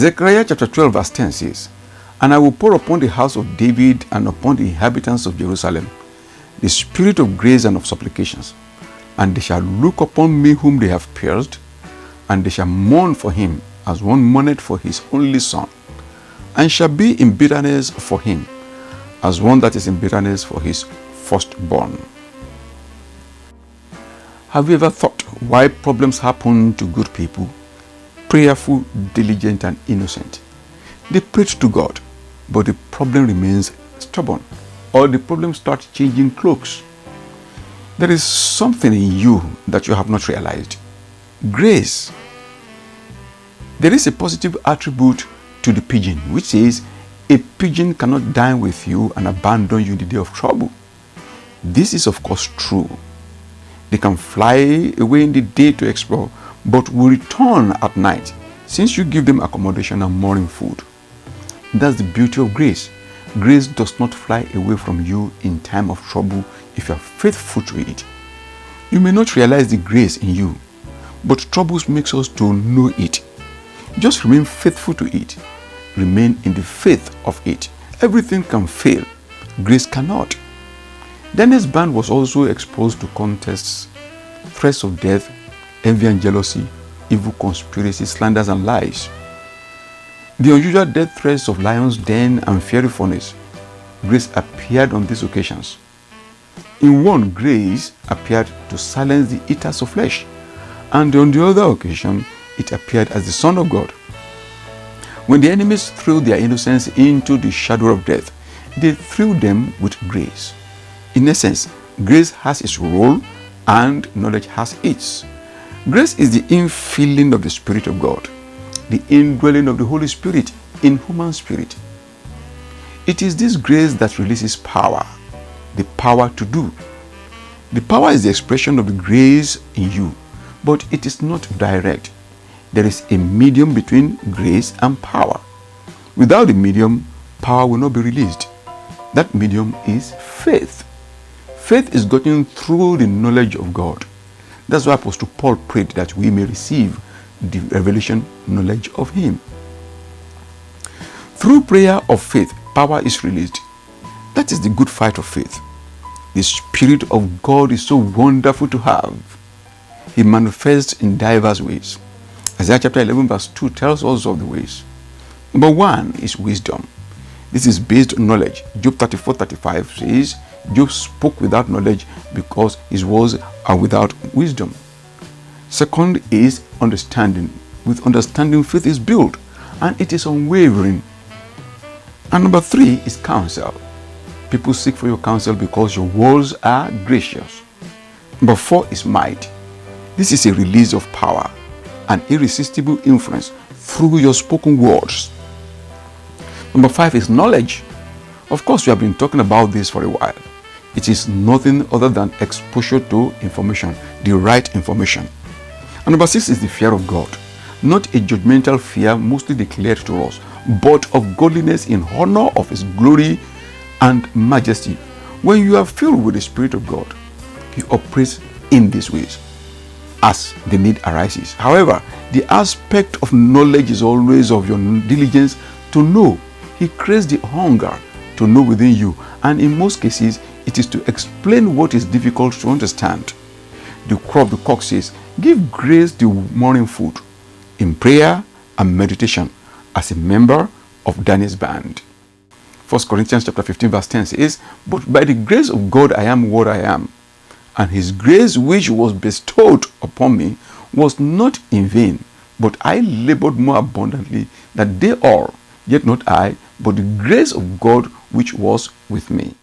Zechariah chapter 12 verse 10 says, "And I will pour upon the house of David and upon the inhabitants of Jerusalem the spirit of grace and of supplications, and they shall look upon me whom they have pierced, and they shall mourn for him as one mourneth for his only son, and shall be in bitterness for him, as one that is in bitterness for his firstborn." Have you ever thought why problems happen to good people? Prayerful, diligent, and innocent. They prayed to God, but the problem remains stubborn, or the problem starts changing clothes. There is something in you that you have not realized. Grace. There is a positive attribute to the pigeon, which says a pigeon cannot dine with you and abandon you in the day of trouble. This is of course true. They can fly away in the day to explore, but will return at night, since you give them accommodation and morning food. That's the beauty of grace. Grace does not fly away from you in time of trouble if you are faithful to it. You may not realize the grace in you, but troubles makes us to know it. Just remain faithful to it. Remain in the faith of it. Everything can fail. Grace cannot. Daniel's band was also exposed to contests, threats of death, envy and jealousy, evil conspiracies, slanders and lies. The unusual death threats of lions' den and fiery furnace. Grace appeared on these occasions. In one, grace appeared to silence the eaters of flesh, and on the other occasion, it appeared as the Son of God. When the enemies threw their innocents into the shadow of death, they threw them with grace. In essence, grace has its role and knowledge has its. Grace is the infilling of the Spirit of God, the indwelling of the Holy Spirit in human spirit. It is this grace that releases power, the power to do. The power is the expression of the grace in you, but it is not direct. There is a medium between grace and power. Without the medium, power will not be released. That medium is faith. Faith is gotten through the knowledge of God. That's why Apostle Paul prayed that we may receive the revelation knowledge of him. Through prayer of faith, power is released. That is the good fight of faith. The Spirit of God is so wonderful to have. He manifests in diverse ways. Isaiah chapter 11 verse 2 tells us of the ways. Number one is wisdom. This is based on knowledge. Job 34:35 says, Job spoke without knowledge because his words are without wisdom. Second is understanding. With understanding, faith is built and it is unwavering. And number three is counsel. People seek for your counsel because your words are gracious. Number four is might. This is a release of power, an irresistible influence through your spoken words. Number five is knowledge. Of course, we have been talking about this for a while. It is nothing other than exposure to information, the right information. And number six is the fear of God. Not a judgmental fear mostly declared to us, but of godliness in honor of his glory and majesty. When you are filled with the Spirit of God, he operates in these ways as the need arises. However, the aspect of knowledge is always of your diligence to know. He creates the hunger to know within you, and in most cases, it is to explain what is difficult to understand. The crow of the cock says, give grace the morning food in prayer and meditation as a member of Daniel's band. 1 Corinthians chapter 15 verse 10 says, but by the grace of God I am what I am, and his grace which was bestowed upon me was not in vain, but I labored more abundantly than they all, yet not I, but the grace of God which was with me.